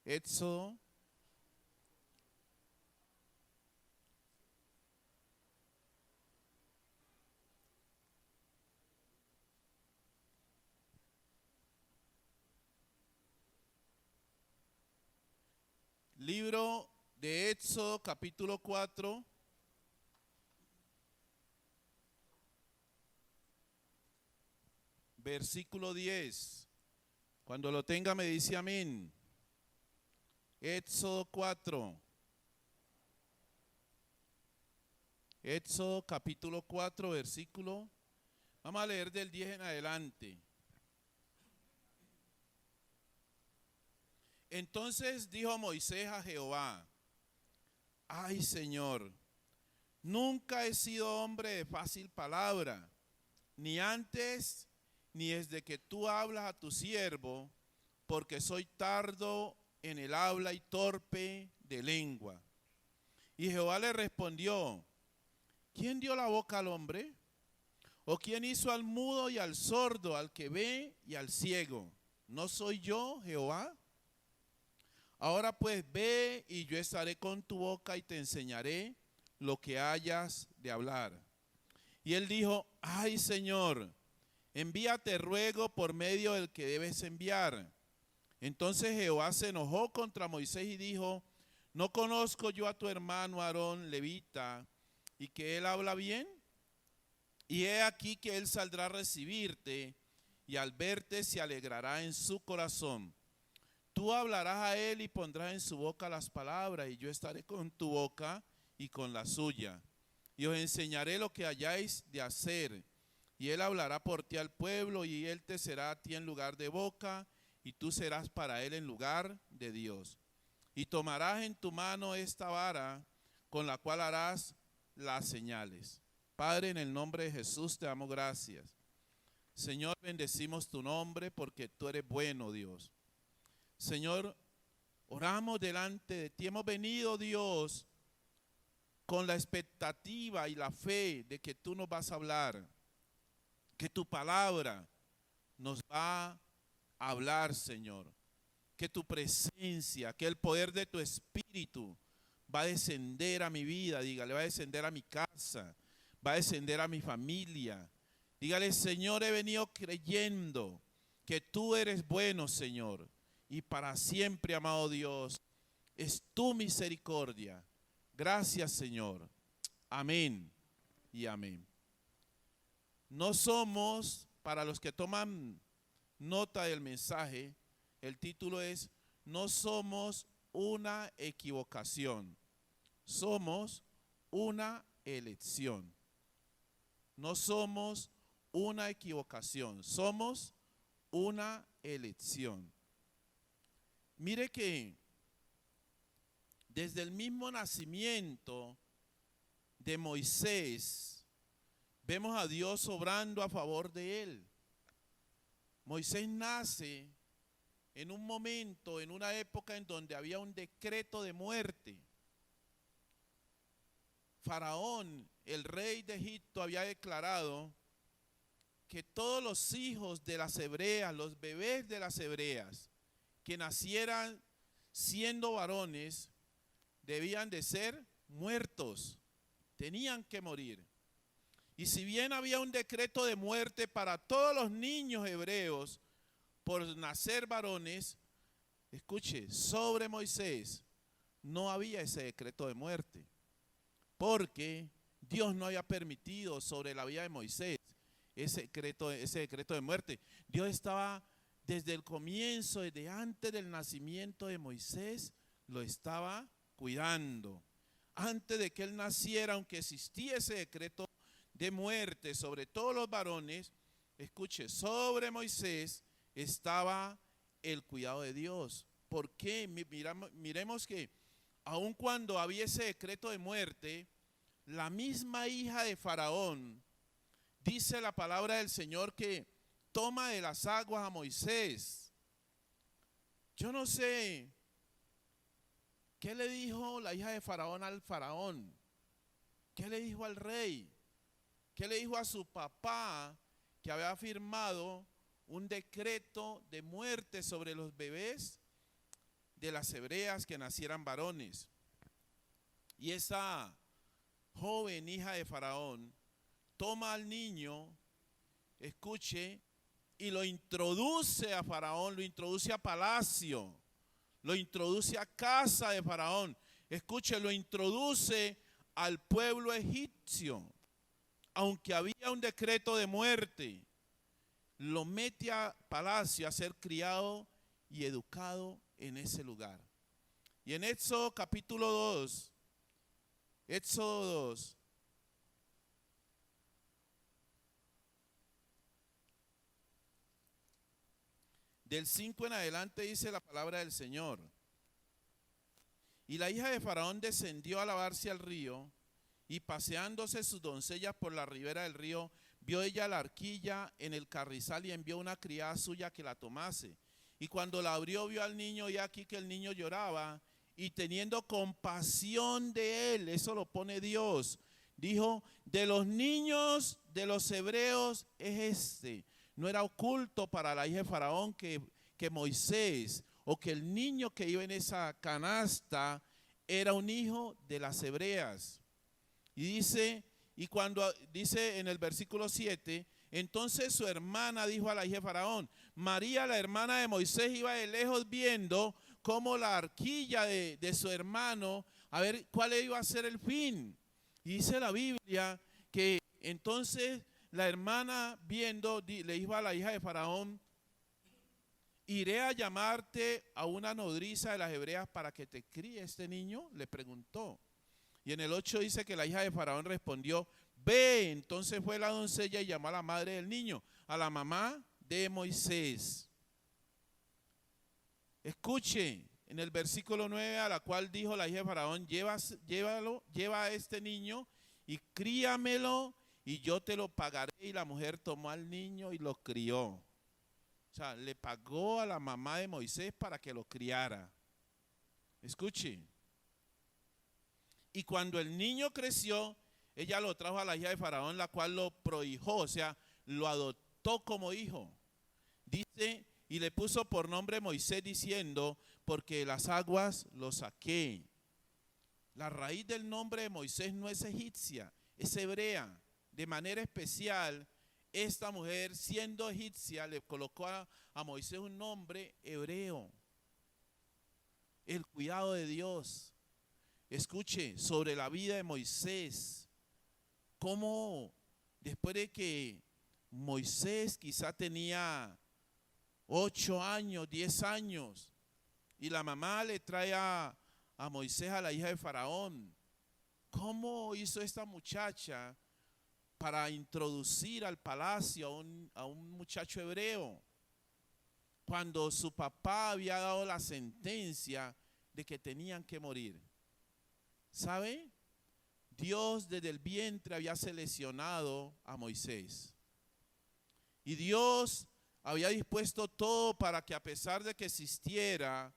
Éxodo libro de Éxodo capítulo 4, versículo 10. Cuando lo tenga me dice amén. Éxodo 4. Éxodo capítulo 4, versículo. Vamos a leer del 10 en adelante. Entonces dijo Moisés a Jehová: ay, Señor, nunca he sido hombre de fácil palabra, ni antes ni desde que tú hablas a tu siervo, porque soy tardo en el habla y torpe de lengua. Y Jehová le respondió: ¿quién dio la boca al hombre? ¿O quién hizo al mudo y al sordo, al que ve y al ciego? ¿No soy yo, Jehová? Ahora pues ve, y yo estaré con tu boca y te enseñaré lo que hayas de hablar. Y él dijo: ay, Señor, envíate ruego por medio del que debes enviar. Entonces Jehová se enojó contra Moisés y dijo: ¿no conozco yo a tu hermano Aarón, levita, y que él habla bien? Y he aquí que él saldrá a recibirte, y al verte se alegrará en su corazón. Tú hablarás a él y pondrás en su boca las palabras, y yo estaré con tu boca y con la suya. Y os enseñaré lo que hayáis de hacer. Y él hablará por ti al pueblo, y él te será a ti en lugar de boca, y tú serás para él en lugar de Dios. Y tomarás en tu mano esta vara, con la cual harás las señales. Padre, en el nombre de Jesús te damos gracias. Señor, bendecimos tu nombre porque tú eres bueno, Dios. Señor, oramos delante de ti. Hemos venido, Dios, con la expectativa y la fe de que tú nos vas a hablar, que tu palabra nos va a hablar, Señor, que tu presencia, que el poder de tu espíritu va a descender a mi vida, dígale, va a descender a mi casa, va a descender a mi familia. Dígale: Señor, he venido creyendo que tú eres bueno, Señor, y para siempre, amado Dios, es tu misericordia. Gracias, Señor. Amén y amén. No somos, para los que toman nota del mensaje, el título es: no somos una equivocación, somos una elección. No somos una equivocación, somos una elección. Mire que desde el mismo nacimiento de Moisés, vemos a Dios obrando a favor de él. Moisés nace en un momento, en una época en donde había un decreto de muerte. Faraón, el rey de Egipto, había declarado que todos los hijos de las hebreas, los bebés de las hebreas, que nacieran siendo varones, debían de ser muertos, tenían que morir. Y si bien había un decreto de muerte para todos los niños hebreos por nacer varones, escuche, sobre Moisés no había ese decreto de muerte, porque Dios no había permitido sobre la vida de Moisés ese decreto de muerte. Dios estaba desde el comienzo, desde antes del nacimiento de Moisés, lo estaba cuidando. Antes de que él naciera, aunque existía ese decreto de muerte sobre todos los varones, escuche, sobre Moisés estaba el cuidado de Dios. ¿Por qué? Miremos que aun cuando había ese decreto de muerte, la misma hija de Faraón, dice la palabra del Señor, que toma de las aguas a Moisés. Yo no sé qué le dijo la hija de Faraón al faraón, qué le dijo al rey, qué le dijo a su papá, que había firmado un decreto de muerte sobre los bebés de las hebreas que nacieran varones. Y esa joven hija de Faraón toma al niño, escuche, y lo introduce a Faraón, lo introduce a palacio, lo introduce a casa de Faraón. Escuche, lo introduce al pueblo egipcio. Aunque había un decreto de muerte, lo mete a palacio a ser criado y educado en ese lugar. Y en Éxodo capítulo 2, Éxodo 2, del 5 en adelante dice la palabra del Señor. Y la hija de Faraón descendió a lavarse al río, y paseándose sus doncellas por la ribera del río, vio ella la arquilla en el carrizal y envió una criada suya que la tomase. Y cuando la abrió, vio al niño, y aquí que el niño lloraba, y teniendo compasión de él, eso lo pone Dios, dijo: de los niños de los hebreos es este. No era oculto para la hija de Faraón que Moisés, o que el niño que iba en esa canasta era un hijo de las hebreas. Y dice, y cuando dice en el versículo 7, entonces su hermana dijo a la hija de Faraón: María, la hermana de Moisés, iba de lejos viendo cómo la arquilla de su hermano, a ver cuál iba a ser el fin. Y dice la Biblia que entonces la hermana viendo le dijo a la hija de Faraón: ¿iré a llamarte a una nodriza de las hebreas para que te críe este niño? Le preguntó. Y en el 8 dice que la hija de Faraón respondió: ve. Entonces fue la doncella y llamó a la madre del niño, a la mamá de Moisés. Escuche, en el versículo 9, a la cual dijo la hija de Faraón: lleva a este niño y críamelo y yo te lo pagaré. Y la mujer tomó al niño y lo crió. O sea, le pagó a la mamá de Moisés para que lo criara. Escuche. Y cuando el niño creció, ella lo trajo a la hija de Faraón, la cual lo prohijó, o sea, lo adoptó como hijo. Dice, y le puso por nombre Moisés, diciendo: porque de las aguas lo saqué. La raíz del nombre de Moisés no es egipcia, es hebrea. De manera especial, esta mujer, siendo egipcia, le colocó a Moisés un nombre hebreo. El cuidado de Dios. Escuche, sobre la vida de Moisés, cómo después de que Moisés quizá tenía 8 años, 10 años, y la mamá le trae a Moisés a la hija de Faraón, ¿cómo hizo esta muchacha para introducir al palacio a un muchacho hebreo? Cuando su papá había dado la sentencia de que tenían que morir. ¿Sabe? Dios desde el vientre había seleccionado a Moisés. Y Dios había dispuesto todo para que, a pesar de que existiera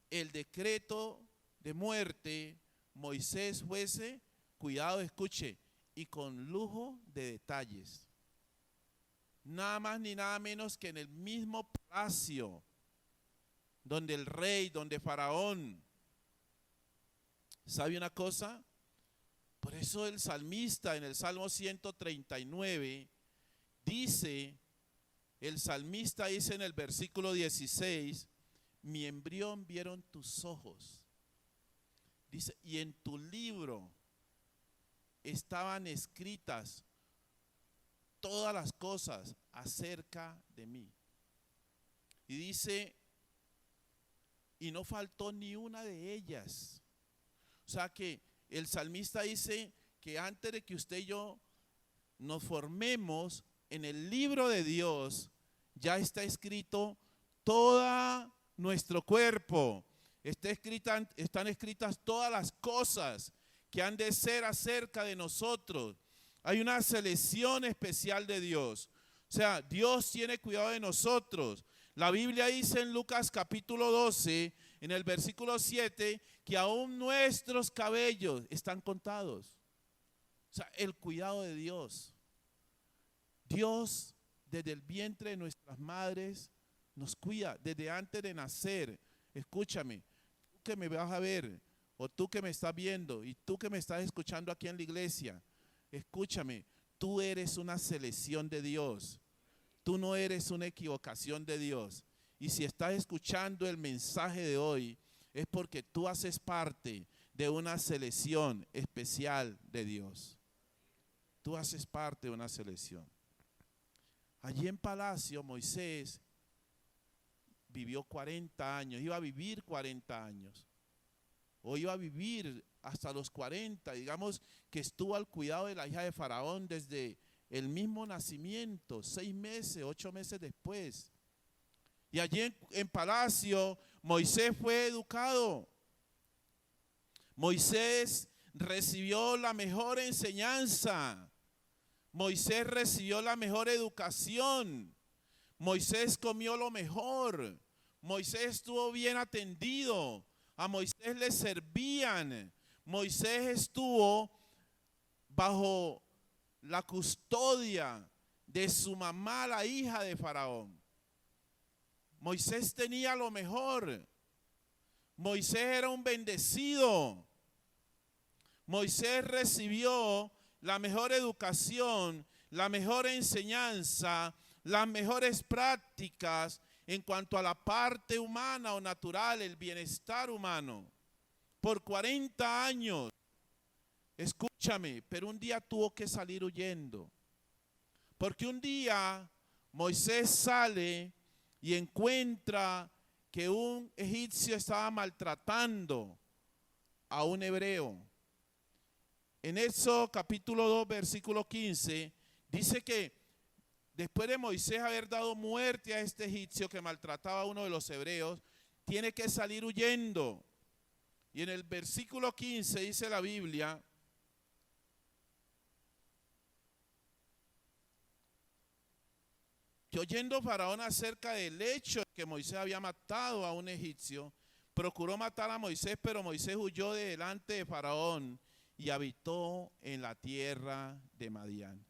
el decreto de muerte, Moisés fuese cuidado, escuche, y con lujo de detalles. Nada más ni nada menos que en el mismo palacio donde el rey, donde Faraón. ¿Sabe una cosa? Por eso el salmista en el Salmo 139 dice, el salmista dice en el versículo 16: mi embrión vieron tus ojos. Dice, y en tu libro estaban escritas todas las cosas acerca de mí. Y dice, y no faltó ni una de ellas. O sea que el salmista dice que antes de que usted y yo nos formemos en el libro de Dios, ya está escrito todo nuestro cuerpo. Están escritas todas las cosas que han de ser acerca de nosotros. Hay una selección especial de Dios. O sea, Dios tiene cuidado de nosotros. La Biblia dice en Lucas capítulo 12, en el versículo 7, que aún nuestros cabellos están contados. O sea, el cuidado de Dios. Dios desde el vientre de nuestras madres nos cuida, desde antes de nacer. Escúchame, que me vas a ver, o tú que me estás viendo, y tú que me estás escuchando aquí en la iglesia, escúchame, tú eres una selección de Dios. Tú no eres una equivocación de Dios. Y si estás escuchando el mensaje de hoy, es porque tú haces parte de una selección especial de Dios. Tú haces parte de una selección. Allí en Palacio, Moisés vivió 40 años, iba a vivir 40 años. O iba a vivir hasta los 40, digamos que estuvo al cuidado de la hija de Faraón desde el mismo nacimiento, 6 meses, 8 meses después. Y allí en Palacio, Moisés fue educado. Moisés recibió la mejor enseñanza. Moisés recibió la mejor educación. Moisés comió lo mejor. Moisés estuvo bien atendido. A Moisés le servían. Moisés estuvo bajo la custodia de su mamá, la hija de Faraón. Moisés tenía lo mejor. Moisés era un bendecido. Moisés recibió la mejor educación, la mejor enseñanza, las mejores prácticas en cuanto a la parte humana o natural, el bienestar humano. Por 40 años, escúchame, pero un día tuvo que salir huyendo. Porque un día Moisés sale y encuentra que un egipcio estaba maltratando a un hebreo. En Éxodo capítulo 2, versículo 15, dice que después de Moisés haber dado muerte a este egipcio que maltrataba a uno de los hebreos, tiene que salir huyendo. Y en el versículo 15 dice la Biblia: que oyendo Faraón acerca del hecho de que Moisés había matado a un egipcio, procuró matar a Moisés, pero Moisés huyó de delante de Faraón y habitó en la tierra de Madián.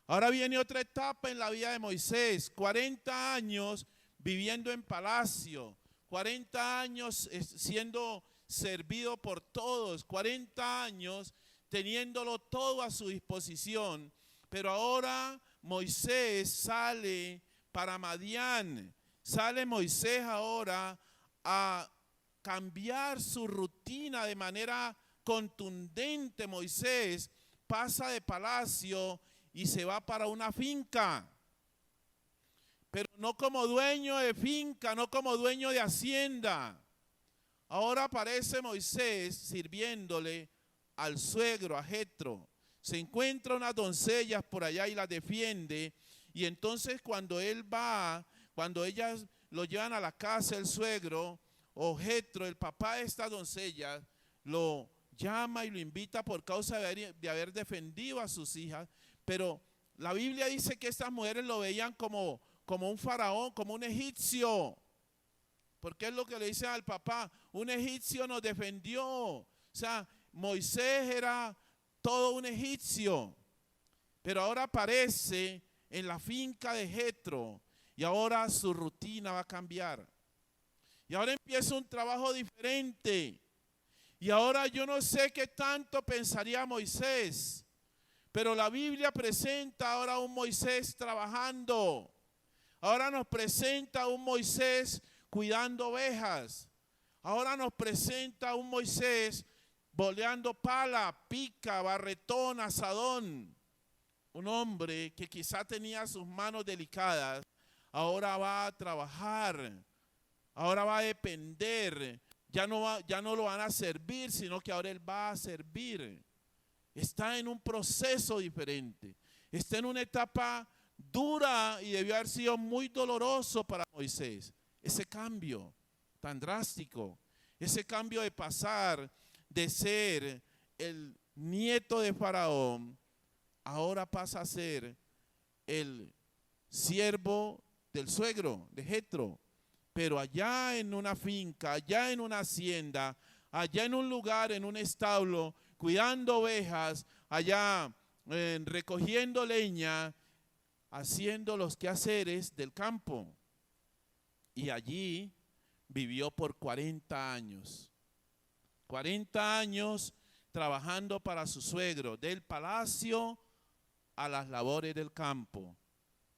Ahora viene otra etapa en la vida de Moisés, 40 años viviendo en palacio, 40 años siendo servido por todos, 40 años teniéndolo todo a su disposición, pero ahora Moisés sale para Madián. Sale Moisés ahora a cambiar su rutina de manera contundente. Moisés pasa de palacio y se va para una finca, pero no como dueño de finca, no como dueño de hacienda. Ahora aparece Moisés sirviéndole al suegro, a Jetro. Se encuentra unas doncellas por allá y las defiende. Y entonces cuando él va, cuando ellas lo llevan a la casa, el suegro o Jetro, el papá de estas doncellas, lo llama y lo invita por causa de haber defendido a sus hijas. Pero la Biblia dice que estas mujeres lo veían como un faraón, como un egipcio. Porque es lo que le dicen al papá: un egipcio nos defendió. O sea, Moisés era todo un egipcio. Pero ahora aparece en la finca de Jetro y ahora su rutina va a cambiar. Y ahora empieza un trabajo diferente. Y ahora yo no sé qué tanto pensaría Moisés, pero la Biblia presenta ahora a un Moisés trabajando. Ahora nos presenta a un Moisés cuidando ovejas. Ahora nos presenta a un Moisés boleando pala, pica, barretón, asadón. Un hombre que quizá tenía sus manos delicadas, ahora va a trabajar, ahora va a depender. Ya no lo van a servir, sino que ahora él va a servir. Está en un proceso diferente. Está en una etapa dura y debió haber sido muy doloroso para Moisés. Ese cambio tan drástico, ese cambio de pasar de ser el nieto de Faraón, ahora pasa a ser el siervo del suegro, de Jetro. Pero allá en una finca, allá en una hacienda, allá en un lugar, en un establo, cuidando ovejas, allá recogiendo leña, haciendo los quehaceres del campo. Y allí vivió por 40 años. 40 años trabajando para su suegro, del palacio a las labores del campo,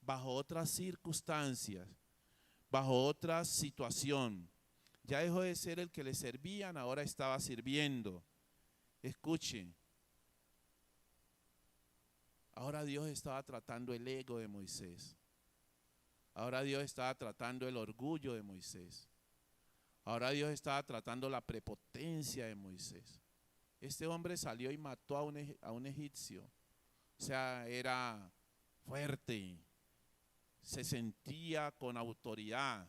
bajo otras circunstancias, bajo otra situación. Ya dejó de ser el que le servían, ahora estaba sirviendo. Escuche, ahora Dios estaba tratando el ego de Moisés. Ahora Dios estaba tratando el orgullo de Moisés. Ahora Dios estaba tratando la prepotencia de Moisés. Este hombre salió y mató a un egipcio. O sea, era fuerte, se sentía con autoridad.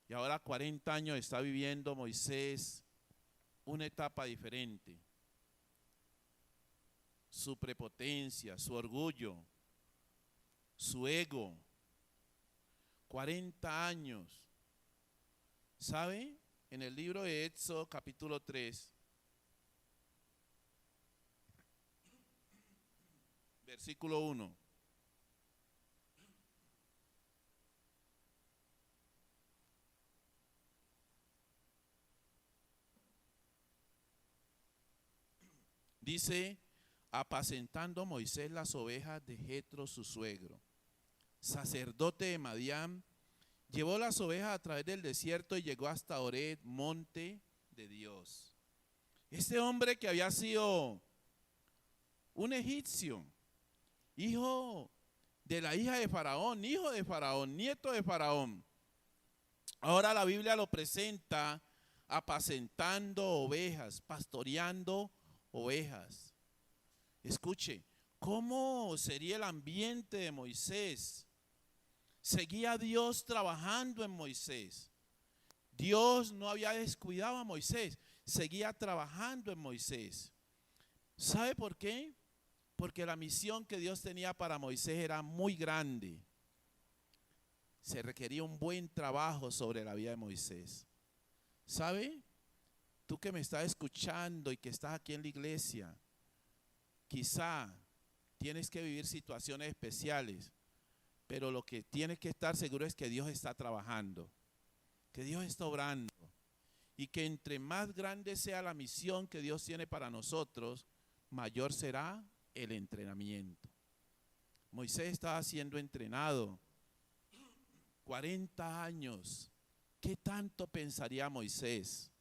Y ahora 40 años está viviendo Moisés una etapa diferente. Su prepotencia, su orgullo, su ego. 40 años. ¿Sabe? En el libro de Éxodo capítulo 3, versículo 1. Dice, apacentando Moisés las ovejas de Jetro su suegro, sacerdote de Madián, llevó las ovejas a través del desierto y llegó hasta Horeb, monte de Dios. Este hombre que había sido un egipcio, hijo de la hija de Faraón, hijo de Faraón, nieto de Faraón, ahora la Biblia lo presenta apacentando ovejas, pastoreando ovejas. Escuche, ¿cómo sería el ambiente de Moisés? Seguía Dios trabajando en Moisés. Dios no había descuidado a Moisés, seguía trabajando en Moisés. ¿Sabe por qué? Porque la misión que Dios tenía para Moisés era muy grande. Se requería un buen trabajo sobre la vida de Moisés. ¿Sabe? Tú que me estás escuchando y que estás aquí en la iglesia, quizá tienes que vivir situaciones especiales, pero lo que tienes que estar seguro es que Dios está trabajando, que Dios está obrando, y que entre más grande sea la misión que Dios tiene para nosotros, mayor será el entrenamiento. Moisés estaba siendo entrenado 40 años. ¿Qué tanto pensaría Moisés?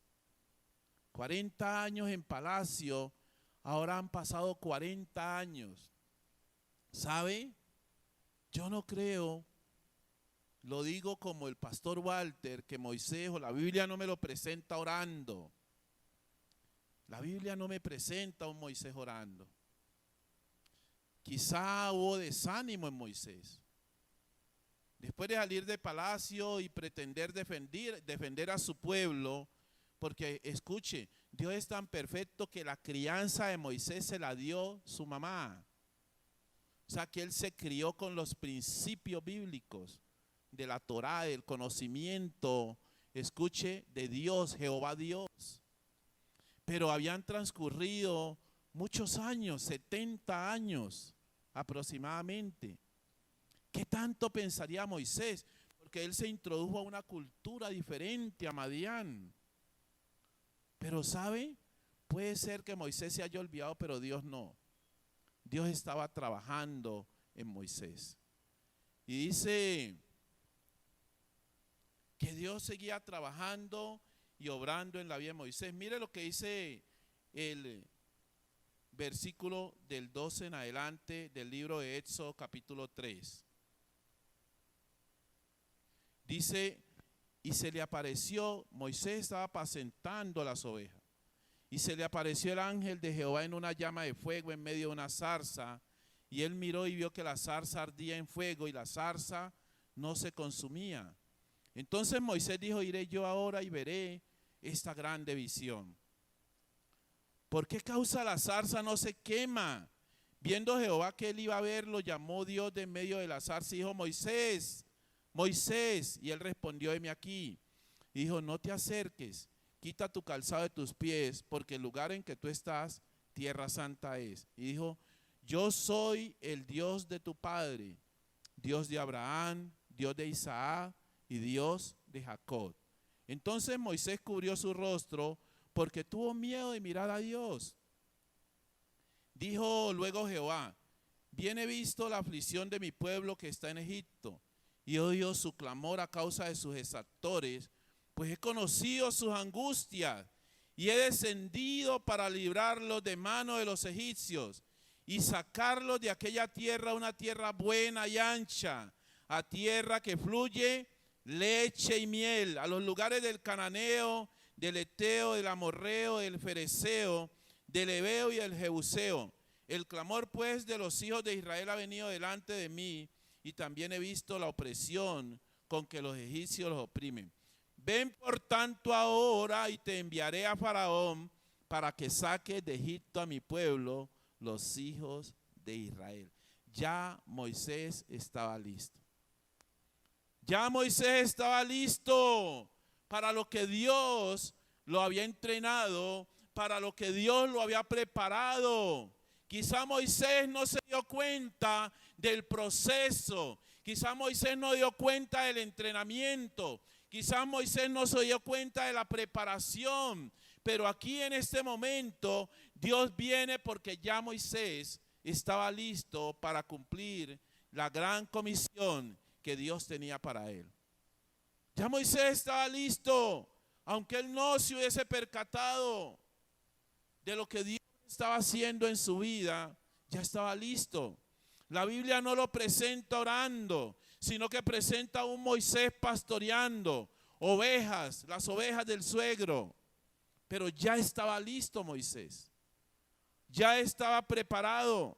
40 años en palacio, ahora han pasado 40 años. ¿Sabe? Yo no creo, lo digo como el pastor Walter, que Moisés o la Biblia no me lo presenta orando. La Biblia no me presenta a un Moisés orando. Quizá hubo desánimo en Moisés. Después de salir de palacio y pretender defender a su pueblo, porque escuche, Dios es tan perfecto que la crianza de Moisés se la dio su mamá. O sea que él se crió con los principios bíblicos de la Torá, del conocimiento, escuche, de Dios, Jehová Dios. Pero habían transcurrido muchos años, 70 años aproximadamente. ¿Qué tanto pensaría Moisés? Porque él se introdujo a una cultura diferente, a Madián. Pero ¿sabe? Puede ser que Moisés se haya olvidado, pero Dios no. Dios estaba trabajando en Moisés. Y dice que Dios seguía trabajando y obrando en la vida de Moisés. Mire lo que dice el versículo del 12 en adelante del libro de Éxodo capítulo 3. Dice, y se le apareció, Moisés estaba apacentando las ovejas, y se le apareció el ángel de Jehová en una llama de fuego en medio de una zarza, y él miró y vio que la zarza ardía en fuego y la zarza no se consumía. Entonces Moisés dijo, iré yo ahora y veré esta grande visión. ¿Por qué causa la zarza no se quema? Viendo Jehová que él iba a verlo, llamó Dios de en medio de la zarza y dijo, Moisés, Moisés, y él respondió, heme aquí. Y dijo, no te acerques, quita tu calzado de tus pies, porque el lugar en que tú estás, tierra santa es. Y dijo, yo soy el Dios de tu padre, Dios de Abraham, Dios de Isaac y Dios de Jacob. Entonces Moisés cubrió su rostro porque tuvo miedo de mirar a Dios. Dijo luego Jehová: bien he visto la aflicción de mi pueblo que está en Egipto, y he oído su clamor a causa de sus exactores, pues he conocido sus angustias, y he descendido para librarlos de mano de los egipcios, y sacarlos de aquella tierra, una tierra buena y ancha, a tierra que fluye leche y miel, a los lugares del cananeo, del eteo, del amorreo, del fereceo, del heveo y del jebuseo. El clamor pues de los hijos de Israel ha venido delante de mí, y también he visto la opresión con que los egipcios los oprimen. Ven por tanto ahora, y te enviaré a Faraón para que saques de Egipto a mi pueblo, los hijos de Israel. Ya Moisés estaba listo. Ya Moisés estaba listo para lo que Dios lo había entrenado, para lo que Dios lo había preparado. Quizá Moisés no se dio cuenta del proceso. Quizá Moisés no dio cuenta del entrenamiento. Quizá Moisés no se dio cuenta de la preparación. Pero aquí en este momento Dios viene porque ya Moisés estaba listo para cumplir la gran comisión que Dios tenía para él. Ya Moisés estaba listo, aunque él no se hubiese percatado de lo que Dios estaba haciendo en su vida, ya estaba listo. La Biblia no lo presenta orando, sino que presenta a un Moisés pastoreando ovejas, las ovejas del suegro. Pero ya estaba listo Moisés, ya estaba preparado.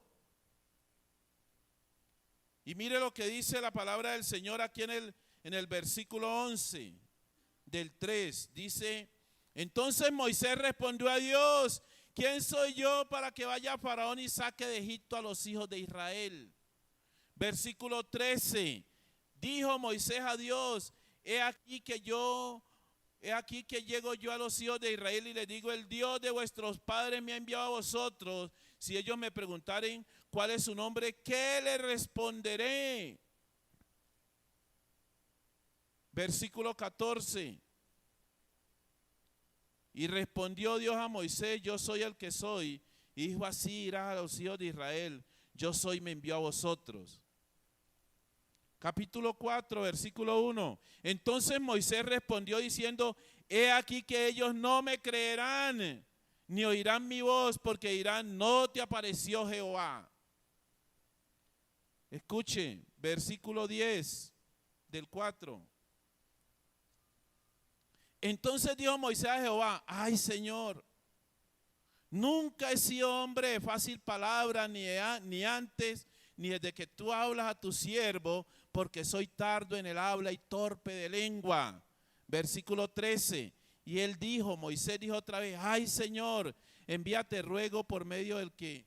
Y mire lo que dice la palabra del Señor aquí en el versículo 11 del 3. Dice: entonces Moisés respondió a Dios: ¿quién soy yo para que vaya a Faraón y saque de Egipto a los hijos de Israel? Versículo 13. Dijo Moisés a Dios: he aquí que llego yo a los hijos de Israel y les digo: el Dios de vuestros padres me ha enviado a vosotros. Si ellos me preguntaren cuál es su nombre, ¿qué les responderé? Versículo 14. Y respondió Dios a Moisés: yo soy el que soy. Y dijo: así irás a los hijos de Israel, yo soy, me envió a vosotros. Capítulo 4, versículo 1. Entonces Moisés respondió diciendo: he aquí que ellos no me creerán, ni oirán mi voz, porque dirán: no te apareció Jehová. Escuche, versículo 10 del 4. Entonces dijo Moisés a Jehová: ay Señor, nunca he sido hombre de fácil palabra, ni antes, ni desde que tú hablas a tu siervo, porque soy tardo en el habla y torpe de lengua. Versículo 13. Y él dijo, Moisés dijo otra vez: ay Señor, envíate ruego por medio del que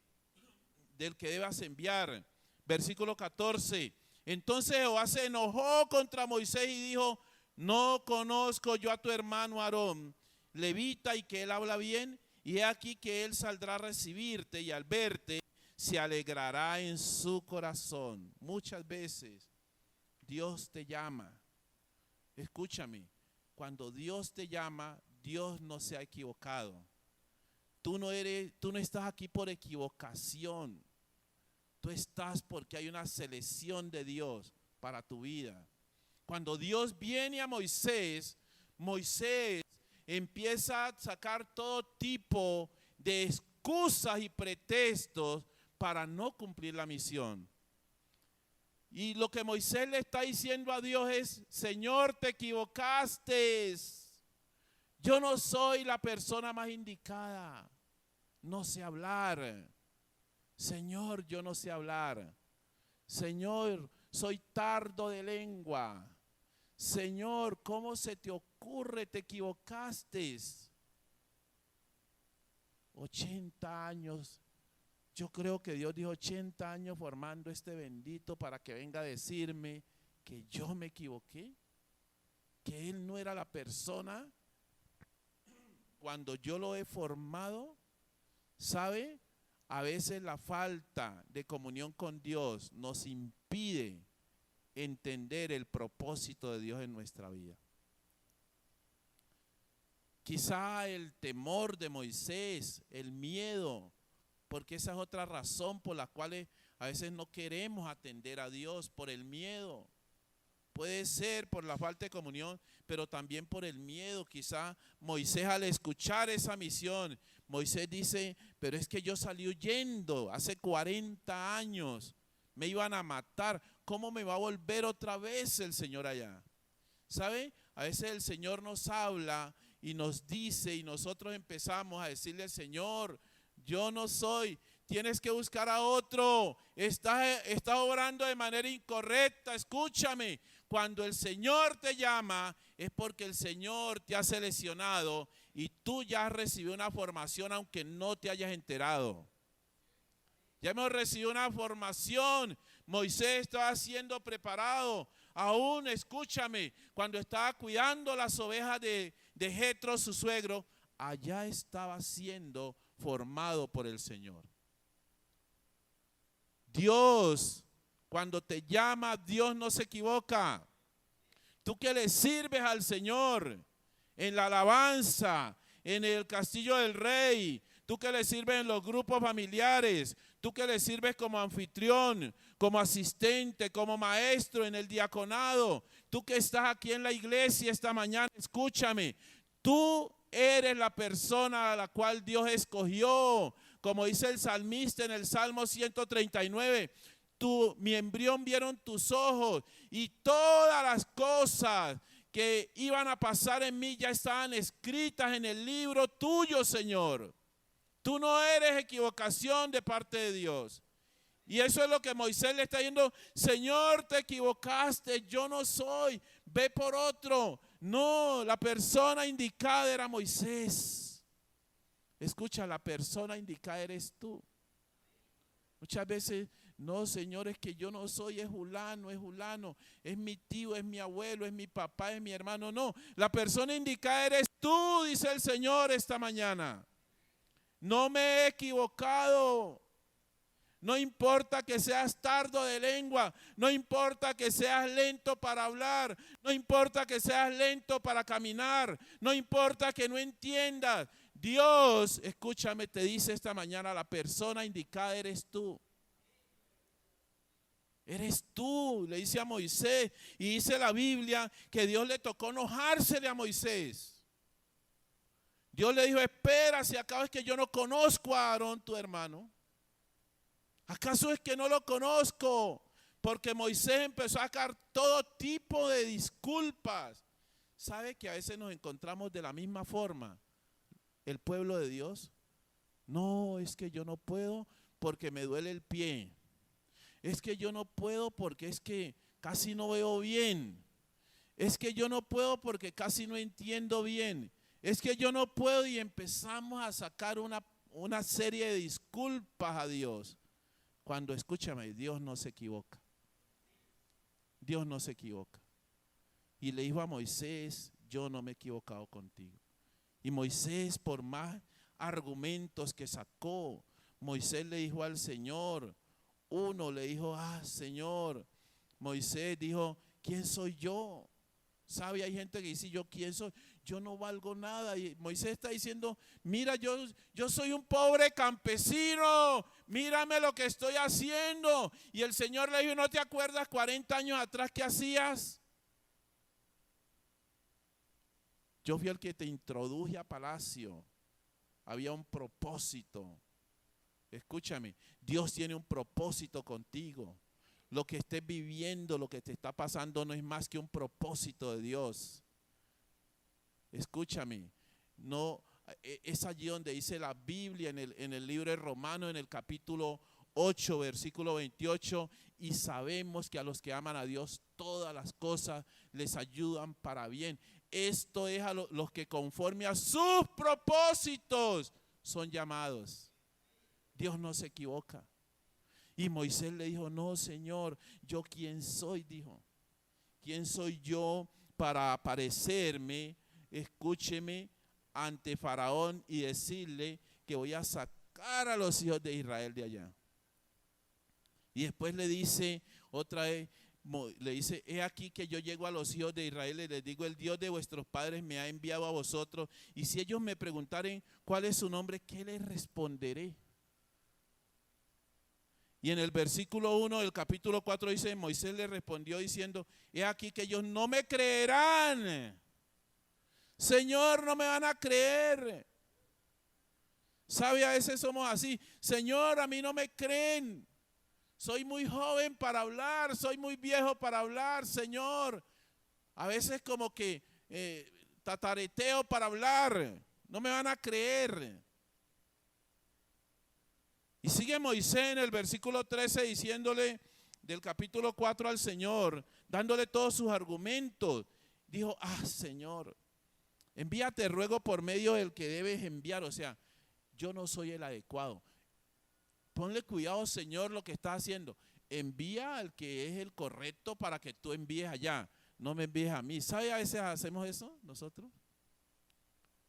debas enviar. Versículo 14. Entonces Jehová se enojó contra Moisés y dijo: no conozco yo a tu hermano Aarón, levita, y que él habla bien, y he aquí que él saldrá a recibirte, y al verte se alegrará en su corazón. Muchas veces Dios te llama. Escúchame, cuando Dios te llama, Dios no se ha equivocado. Tú no estás aquí por equivocación. Tú estás porque hay una selección de Dios para tu vida. Cuando Dios viene a Moisés, Moisés empieza a sacar todo tipo de excusas y pretextos para no cumplir la misión. Y lo que Moisés le está diciendo a Dios es: Señor, te equivocaste. Yo no soy la persona más indicada. No sé hablar. Señor, yo no sé hablar. Señor, soy tardo de lengua. Señor, ¿cómo se te ocurre? Te equivocaste. 80 años. Yo creo que Dios dijo: 80 años formando este bendito para que venga a decirme que yo me equivoqué, que él no era la persona cuando yo lo he formado. ¿Sabe? A veces la falta de comunión con Dios nos impide entender el propósito de Dios en nuestra vida. Quizá el temor de Moisés, el miedo, porque esa es otra razón por la cual a veces no queremos atender a Dios, por el miedo. Puede ser por la falta de comunión, pero también por el miedo. Quizá Moisés, al escuchar esa misión, Moisés dice, pero es que yo salí huyendo hace 40 años, me iban a matar, ¿cómo me va a volver otra vez el Señor allá? ¿Sabe? A veces el Señor nos habla y nos dice, y nosotros empezamos a decirle al Señor, yo no soy, tienes que buscar a otro, estás obrando de manera incorrecta, escúchame. Cuando el Señor te llama es porque el Señor te ha seleccionado y tú ya has recibido una formación aunque no te hayas enterado. Ya hemos recibido una formación. Moisés estaba siendo preparado. Aún, escúchame, cuando estaba cuidando las ovejas de Jetro, su suegro, allá estaba siendo formado por el Señor. Dios, cuando te llama, Dios no se equivoca. Tú que le sirves al Señor en la alabanza, en el castillo del rey, tú que le sirves en los grupos familiares, tú que le sirves como anfitrión, como asistente, como maestro en el diaconado, tú que estás aquí en la iglesia esta mañana, escúchame, tú eres la persona a la cual Dios escogió, como dice el salmista en el Salmo 139, mi embrión vieron tus ojos y todas las cosas que iban a pasar en mí ya estaban escritas en el libro tuyo, Señor. Tú no eres equivocación de parte de Dios. Y eso es lo que Moisés le está diciendo, Señor, te equivocaste, yo no soy, ve por otro. No, la persona indicada era Moisés. Escucha, la persona indicada eres tú. Muchas veces, no, Señor, es que yo no soy, es fulano, es mi tío, es mi abuelo, es mi papá, es mi hermano. No, la persona indicada eres tú, dice el Señor esta mañana. No me he equivocado. No importa que seas tardo de lengua, no importa que seas lento para hablar, no importa que seas lento para caminar, no importa que no entiendas. Dios, escúchame, te dice esta mañana, la persona indicada eres tú. Eres tú, le dice a Moisés, y dice la Biblia que Dios le tocó enojársele a Moisés. Dios le dijo, espera, si acá es que yo no conozco a Aarón, tu hermano. ¿Acaso es que no lo conozco? Porque Moisés empezó a sacar todo tipo de disculpas. ¿Sabe que a veces nos encontramos de la misma forma? El pueblo de Dios. No, es que yo no puedo porque me duele el pie. Es que yo no puedo porque es que casi no veo bien. Es que yo no puedo porque casi no entiendo bien. Es que yo no puedo y empezamos a sacar una serie de disculpas a Dios. Cuando, escúchame, Dios no se equivoca. Dios no se equivoca. Y le dijo a Moisés, yo no me he equivocado contigo. Y Moisés, por más argumentos que sacó, Moisés le dijo al Señor, uno le dijo, Señor, Moisés dijo, ¿quién soy yo? ¿Sabe? Hay gente que dice, ¿yo quién soy? Yo no valgo nada. Y Moisés está diciendo, mira, yo soy un pobre campesino, mírame lo que estoy haciendo. Y el Señor le dijo, ¿no te acuerdas 40 años atrás qué hacías? Yo fui el que te introduje a palacio. Había un propósito. Escúchame, Dios tiene un propósito contigo. Lo que estés viviendo, lo que te está pasando no es más que un propósito de Dios. Escúchame, no, es allí donde dice la Biblia en el libro de Romanos, en el capítulo 8, versículo 28, y sabemos que a los que aman a Dios todas las cosas les ayudan para bien. Esto es a los que conforme a sus propósitos son llamados. Dios no se equivoca. Y Moisés le dijo, no, Señor, ¿yo quién soy? Dijo, ¿quién soy yo para aparecerme? Escúcheme ante Faraón y decirle que voy a sacar a los hijos de Israel de allá. Y después le dice otra vez, le dice, he aquí que yo llego a los hijos de Israel y les digo, el Dios de vuestros padres me ha enviado a vosotros. Y si ellos me preguntaren cuál es su nombre, ¿qué les responderé? Y en el versículo 1 del capítulo 4 dice, Moisés le respondió diciendo, he aquí que ellos no me creerán. Señor, no me van a creer. ¿Sabe? A veces somos así. Señor, a mí no me creen. Soy muy joven para hablar, soy muy viejo para hablar, Señor. A veces como que tatareteo para hablar. No me van a creer. Y sigue Moisés en el versículo 13 diciéndole del capítulo 4 al Señor, dándole todos sus argumentos. Dijo, Señor, envíate ruego por medio del que debes enviar. O sea, yo no soy el adecuado. Ponle cuidado, Señor, lo que estás haciendo. Envía al que es el correcto para que tú envíes allá. No me envíes a mí. ¿Sabe? A veces hacemos eso nosotros.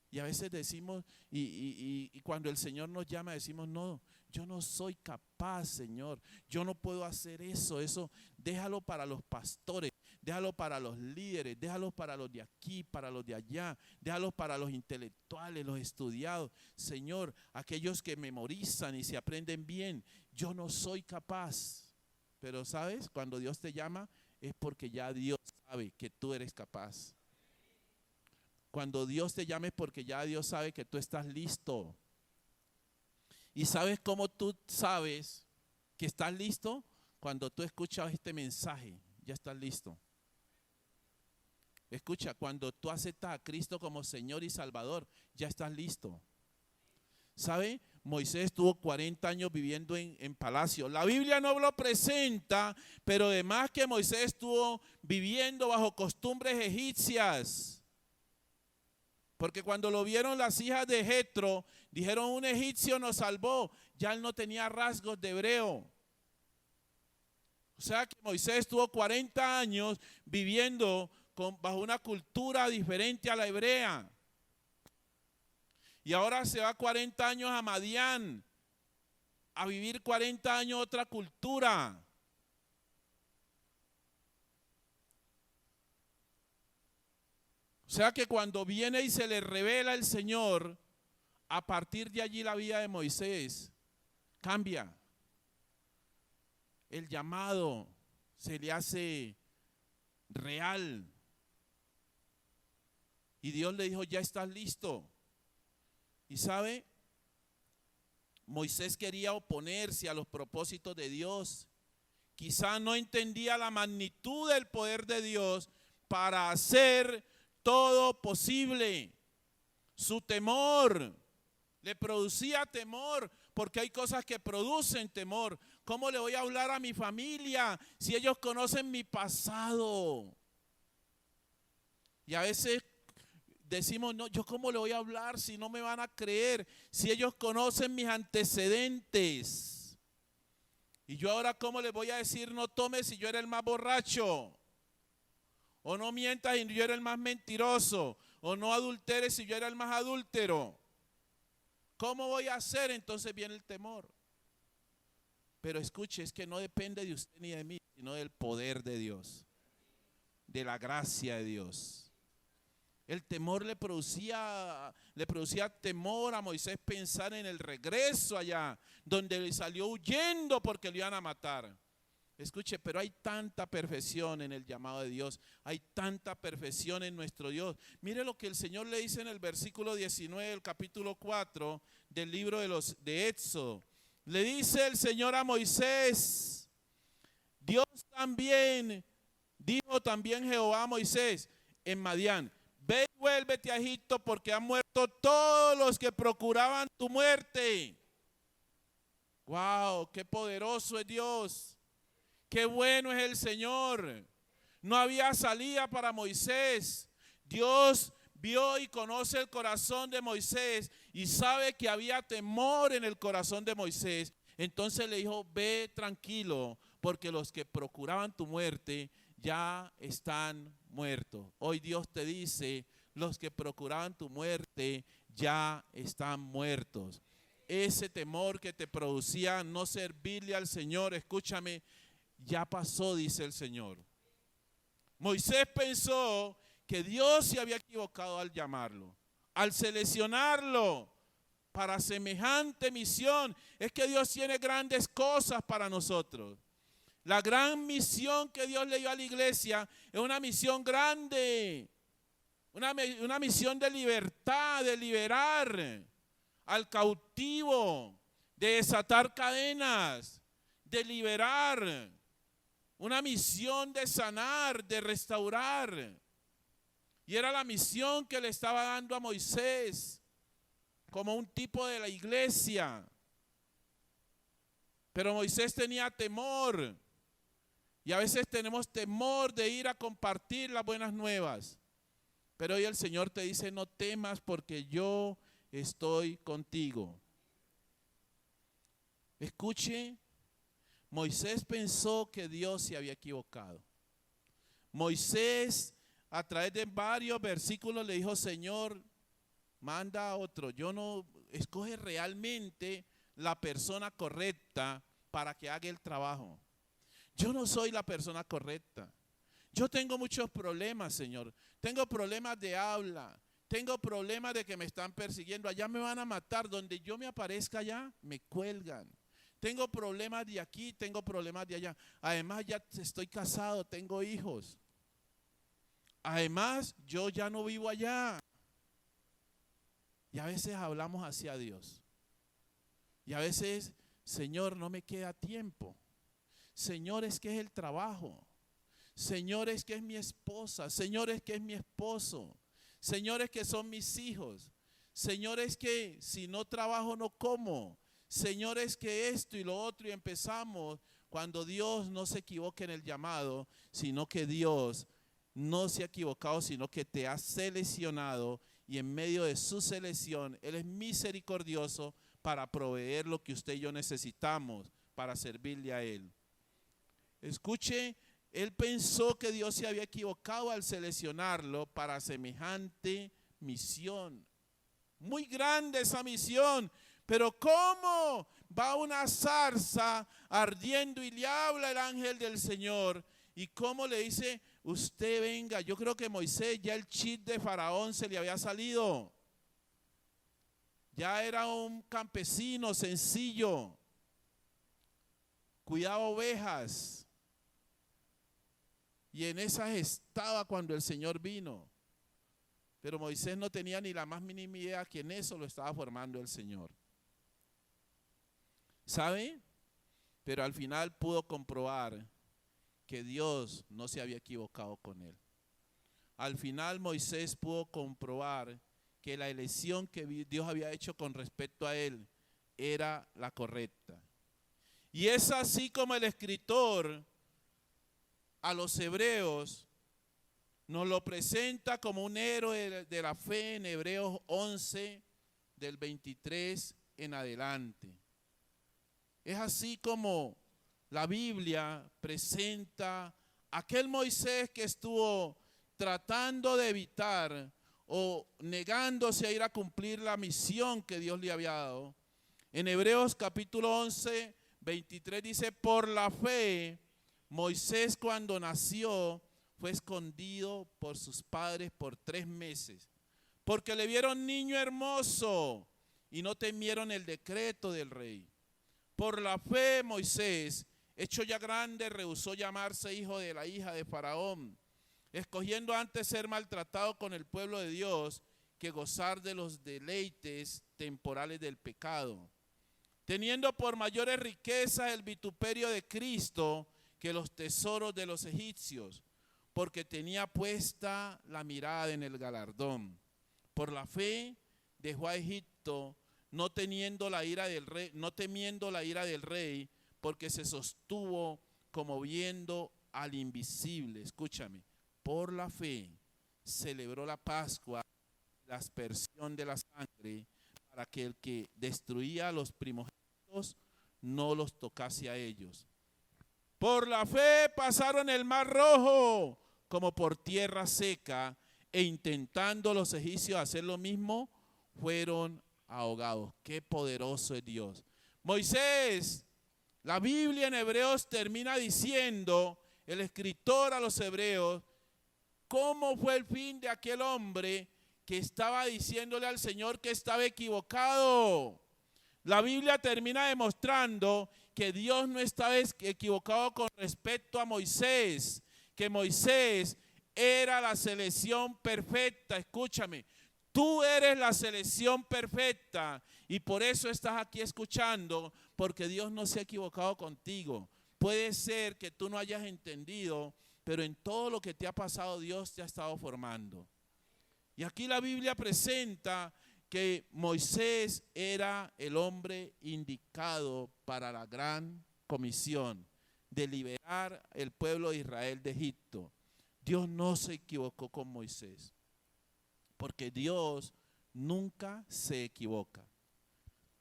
Y a veces decimos, y cuando el Señor nos llama, decimos, no, yo no soy capaz, Señor. Yo no puedo hacer eso. Eso déjalo para los pastores, déjalo para los líderes, déjalo para los de aquí, para los de allá, déjalo para los intelectuales, los estudiados. Señor, aquellos que memorizan y se aprenden bien, yo no soy capaz. Pero ¿sabes? Cuando Dios te llama es porque ya Dios sabe que tú eres capaz. Cuando Dios te llame es porque ya Dios sabe que tú estás listo. ¿Y sabes cómo tú sabes que estás listo? Cuando tú escuchas este mensaje, ya estás listo. Escucha, cuando tú aceptas a Cristo como Señor y Salvador, ya estás listo. ¿Sabe? Moisés estuvo 40 años viviendo en palacio. La Biblia no lo presenta, pero además que Moisés estuvo viviendo bajo costumbres egipcias. Porque cuando lo vieron las hijas de Jetro, dijeron, un egipcio nos salvó. Ya él no tenía rasgos de hebreo. O sea que Moisés estuvo 40 años viviendo bajo una cultura diferente a la hebrea. Y ahora se va 40 años a Madián, a vivir 40 años otra cultura. O sea que cuando viene y se le revela el Señor, a partir de allí la vida de Moisés cambia. El llamado se le hace real. Y Dios le dijo, ya estás listo. Y sabe, Moisés quería oponerse a los propósitos de Dios. Quizá no entendía la magnitud del poder de Dios para hacer todo posible. Su temor le producía temor, porque hay cosas que producen temor. ¿Cómo le voy a hablar a mi familia si ellos conocen mi pasado? Y a veces decimos, no, ¿yo cómo le voy a hablar si no me van a creer? Si ellos conocen mis antecedentes. Y yo ahora, ¿cómo les voy a decir no tomes si yo era el más borracho? O no mientas si yo era el más mentiroso. O no adulteres si yo era el más adúltero. ¿Cómo voy a hacer? Entonces viene el temor. Pero escuche, es que no depende de usted ni de mí, sino del poder de Dios, de la gracia de Dios. El temor le producía temor a Moisés pensar en el regreso allá, donde le salió huyendo porque le iban a matar. Escuche, pero hay tanta perfección en el llamado de Dios, hay tanta perfección en nuestro Dios. Mire lo que el Señor le dice en el versículo 19 del capítulo 4 del libro de Éxodo. Le dice el Señor a Moisés, Dios también, dijo también Jehová a Moisés en Madián, ve y vuélvete a Egipto porque han muerto todos los que procuraban tu muerte. Wow, qué poderoso es Dios. Qué bueno es el Señor. No había salida para Moisés. Dios vio y conoce el corazón de Moisés y sabe que había temor en el corazón de Moisés. Entonces le dijo, ve tranquilo, porque los que procuraban tu muerte ya están muertos. Hoy Dios te dice, los que procuraban tu muerte ya están muertos. Ese temor que te producía no servirle al Señor, escúchame, ya pasó, dice el Señor. Moisés pensó que Dios se había equivocado al llamarlo, al seleccionarlo para semejante misión. Es que Dios tiene grandes cosas para nosotros. La gran misión que Dios le dio a la iglesia es una misión grande, una misión de libertad, de liberar al cautivo, de desatar cadenas, de liberar, una misión de sanar, de restaurar. Y era la misión que le estaba dando a Moisés como un tipo de la iglesia. Pero Moisés tenía temor. Y a veces tenemos temor de ir a compartir las buenas nuevas. Pero hoy el Señor te dice, no temas porque yo estoy contigo. Escuche, Moisés pensó que Dios se había equivocado. Moisés, a través de varios versículos, le dijo, Señor, manda a otro. Yo no, escoge realmente la persona correcta para que haga el trabajo. Yo no soy la persona correcta. Yo tengo muchos problemas, Señor. Tengo problemas de habla. Tengo problemas de que me están persiguiendo. Allá me van a matar. Donde yo me aparezca allá, me cuelgan. Tengo problemas de aquí, tengo problemas de allá. Además, ya estoy casado, tengo hijos. Además, yo ya no vivo allá. Y a veces hablamos hacia Dios. Y a veces, Señor, no me queda tiempo. Señor, es que es el trabajo. Señor, es que es mi esposa. Señor, es que es mi esposo. Señor, es que son mis hijos. Señor, es que si no trabajo no como. Señor, es que esto y lo otro. Y empezamos cuando Dios no se equivoca en el llamado, sino que Dios no se ha equivocado, sino que te ha seleccionado. Y en medio de su selección, Él es misericordioso para proveer lo que usted y yo necesitamos para servirle a Él. Escuche, él pensó que Dios se había equivocado al seleccionarlo para semejante misión. Muy grande esa misión, pero ¿cómo va una zarza ardiendo y le habla el ángel del Señor? ¿Y cómo le dice, usted venga? Yo creo que Moisés ya el chip de Faraón se le había salido. Ya era un campesino sencillo. Cuidaba ovejas. Y en esas estaba cuando el Señor vino. Pero Moisés no tenía ni la más mínima idea que en eso lo estaba formando el Señor. ¿Sabe? Pero al final pudo comprobar que Dios no se había equivocado con él. Al final Moisés pudo comprobar que la elección que Dios había hecho con respecto a él era la correcta. Y es así como el escritor a los hebreos nos lo presenta como un héroe de la fe en Hebreos 11 del 23 en adelante. Es así como la Biblia presenta a aquel Moisés que estuvo tratando de evitar o negándose a ir a cumplir la misión que Dios le había dado. En Hebreos capítulo 11, 23 dice, por la fe, Moisés cuando nació fue escondido por sus padres por 3 meses, porque le vieron niño hermoso y no temieron el decreto del rey. Por la fe Moisés, hecho ya grande, rehusó llamarse hijo de la hija de Faraón, escogiendo antes ser maltratado con el pueblo de Dios que gozar de los deleites temporales del pecado, teniendo por mayores riquezas el vituperio de Cristo que los tesoros de los egipcios, porque tenía puesta la mirada en el galardón. Por la fe dejó a Egipto, no temiendo la ira del rey, porque se sostuvo como viendo al invisible. Escúchame, por la fe celebró la Pascua, la aspersión de la sangre, para que el que destruía a los primogénitos no los tocase a ellos. Por la fe pasaron el mar rojo como por tierra seca, e intentando los egipcios hacer lo mismo, fueron ahogados. Qué poderoso es Dios. Moisés La Biblia en Hebreos termina diciendo, el escritor a los hebreos, cómo fue el fin de aquel hombre que estaba diciéndole al Señor que estaba equivocado. La Biblia termina demostrando que Dios no estaba equivocado con respecto a Moisés, que Moisés era la selección perfecta. Escúchame, tú eres la selección perfecta y por eso estás aquí escuchando, porque Dios no se ha equivocado contigo. Puede ser que tú no hayas entendido, pero en todo lo que te ha pasado Dios te ha estado formando. Y aquí la Biblia presenta que Moisés era el hombre indicado para la gran comisión de liberar el pueblo de Israel de Egipto. Dios no se equivocó con Moisés, porque Dios nunca se equivoca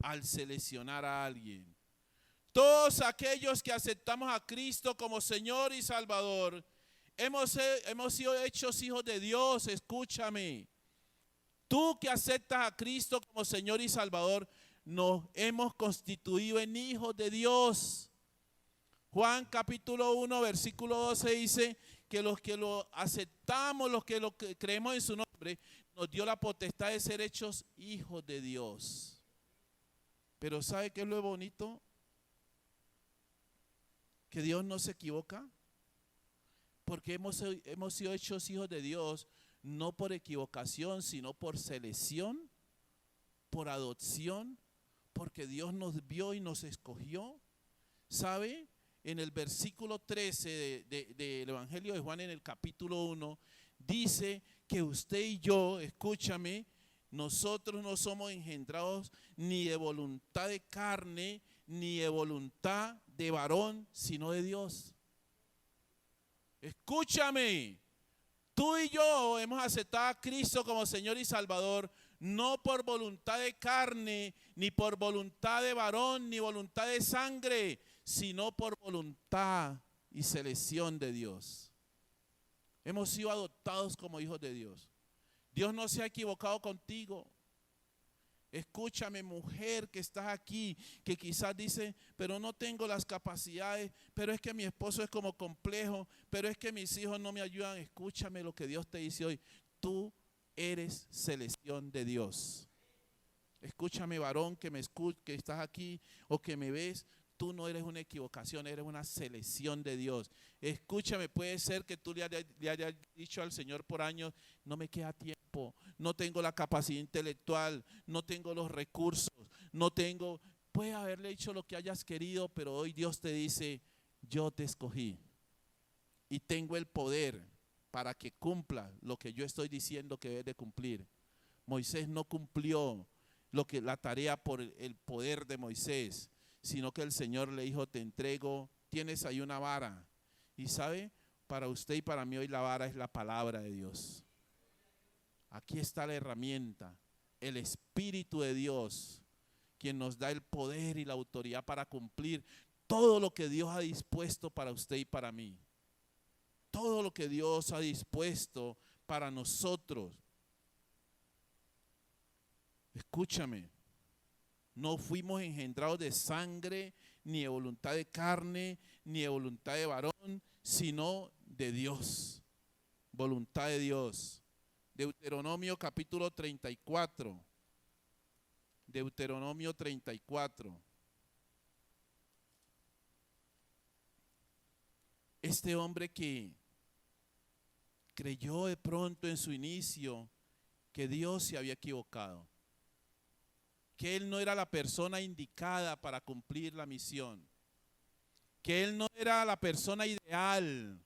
al seleccionar a alguien. Todos aquellos que aceptamos a Cristo como Señor y Salvador, hemos sido hechos hijos de Dios. Escúchame. Tú que aceptas a Cristo como Señor y Salvador, nos hemos constituido en hijos de Dios. Juan capítulo 1, versículo 12 dice que los que lo aceptamos, los que creemos en su nombre, nos dio la potestad de ser hechos hijos de Dios. Pero ¿sabe qué es lo bonito? Que Dios no se equivoca, porque hemos sido hechos hijos de Dios no por equivocación, sino por selección, por adopción, porque Dios nos vio y nos escogió. ¿Sabe? En el versículo 13 del Evangelio de Juan, en el capítulo 1, dice que usted y yo, escúchame, nosotros no somos engendrados ni de voluntad de carne, ni de voluntad de varón, sino de Dios. Escúchame, tú y yo hemos aceptado a Cristo como Señor y Salvador, no por voluntad de carne, ni por voluntad de varón, ni voluntad de sangre, sino por voluntad y selección de Dios. Hemos sido adoptados como hijos de Dios. Dios no se ha equivocado contigo. Escúchame, mujer que estás aquí, que quizás dice, pero no tengo las capacidades, pero es que mi esposo es como complejo, pero es que mis hijos no me ayudan. Escúchame lo que Dios te dice hoy. Tú eres selección de Dios. Escúchame, varón que que estás aquí o que me ves. Tú no eres una equivocación, eres una selección de Dios. Escúchame, puede ser que tú le hayas dicho al Señor por años, no me queda tiempo, no tengo la capacidad intelectual, no tengo los recursos, puede haberle dicho lo que hayas querido, pero hoy Dios te dice, yo te escogí y tengo el poder para que cumpla lo que yo estoy diciendo que debes de cumplir. Moisés no cumplió la tarea por el poder de Moisés, sino que el Señor le dijo, te entrego, tienes ahí una vara. Y sabe, para usted y para mí hoy la vara es la palabra de Dios. Aquí está la herramienta, el Espíritu de Dios, quien nos da el poder y la autoridad para cumplir todo lo que Dios ha dispuesto para usted y para mí. Todo lo que Dios ha dispuesto para nosotros. Escúchame. No fuimos engendrados de sangre, ni de voluntad de carne, ni de voluntad de varón, sino de Dios. Voluntad de Dios. Deuteronomio capítulo 34. Deuteronomio 34. Este hombre que creyó de pronto en su inicio que Dios se había equivocado, que él no era la persona indicada para cumplir la misión, que él no era la persona ideal,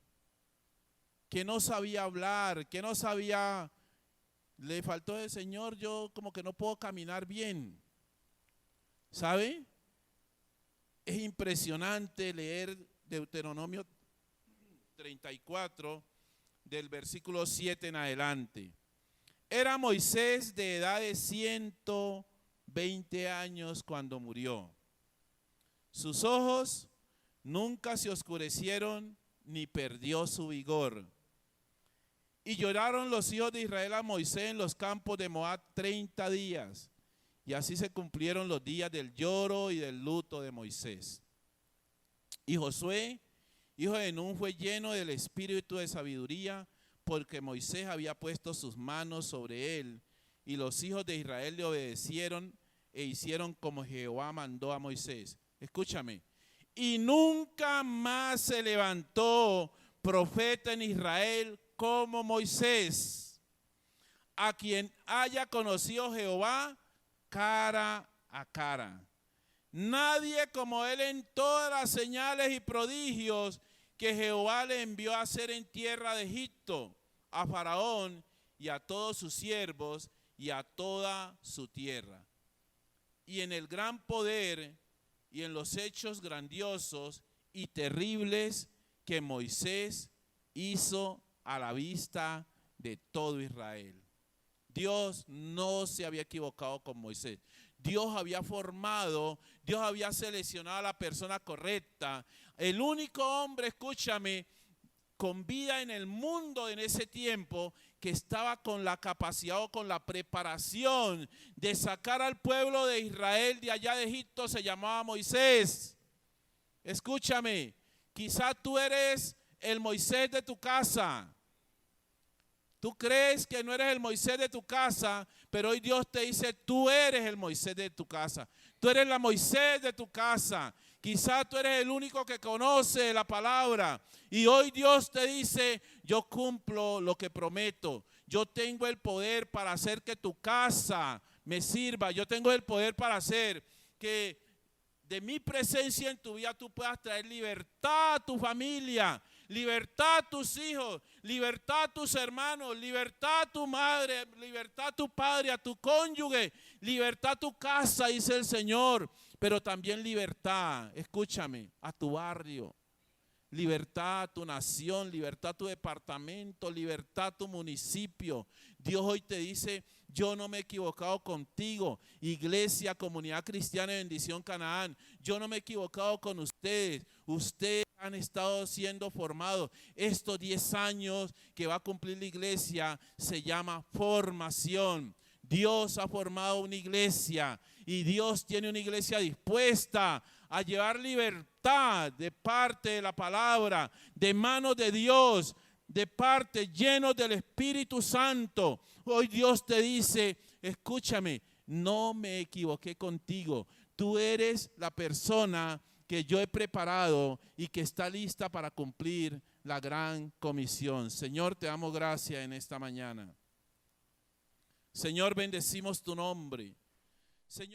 que no sabía hablar, que no sabía, le faltó el Señor, yo como que no puedo caminar bien. ¿Sabe? Es impresionante leer Deuteronomio 34 del versículo 7 en adelante. Era Moisés de edad de 120 años cuando murió. Sus ojos nunca se oscurecieron ni perdió su vigor. Y lloraron los hijos de Israel a Moisés en los campos de Moab 30 días. Y así se cumplieron los días del lloro y del luto de Moisés. Y Josué, hijo de Nun, fue lleno del espíritu de sabiduría, porque Moisés había puesto sus manos sobre él. Y los hijos de Israel le obedecieron e hicieron como Jehová mandó a Moisés. Escúchame. Y nunca más se levantó profeta en Israel como Moisés, a quien haya conocido Jehová cara a cara. Nadie como él en todas las señales y prodigios que Jehová le envió a hacer en tierra de Egipto, a Faraón y a todos sus siervos y a toda su tierra. Y en el gran poder y en los hechos grandiosos y terribles que Moisés hizo a la vista de todo Israel. Dios no se había equivocado con Moisés. Dios había formado, Dios había seleccionado a la persona correcta. El único hombre, escúchame, con vida en el mundo en ese tiempo, que estaba con la capacidad o con la preparación de sacar al pueblo de Israel de allá de Egipto, se llamaba Moisés. Escúchame, quizá tú eres el Moisés de tu casa. Tú crees que no eres el Moisés de tu casa, pero hoy Dios te dice, tú eres el Moisés de tu casa. Tú eres la Moisés de tu casa. Quizá tú eres el único que conoce la palabra. Y hoy Dios te dice, yo cumplo lo que prometo. Yo tengo el poder para hacer que tu casa me sirva. Yo tengo el poder para hacer que de mi presencia en tu vida tú puedas traer libertad a tu familia, libertad a tus hijos, libertad a tus hermanos, libertad a tu madre, libertad a tu padre, a tu cónyuge, libertad a tu casa, dice el Señor, pero también libertad, escúchame, a tu barrio, libertad a tu nación, libertad a tu departamento, libertad a tu municipio. Dios hoy te dice, yo no me he equivocado contigo, Iglesia, Comunidad Cristiana de Bendición Canaán. Yo no me he equivocado con ustedes. Ustedes han estado siendo formados. Estos 10 años que va a cumplir la iglesia se llama formación. Dios ha formado una iglesia y Dios tiene una iglesia dispuesta a llevar libertad de parte de la palabra, de manos de Dios, de parte llenos del Espíritu Santo. Hoy Dios te dice, escúchame, no me equivoqué contigo. Tú eres la persona que yo he preparado y que está lista para cumplir la gran comisión. Señor, te damos gracias en esta mañana. Señor, bendecimos tu nombre. Señor,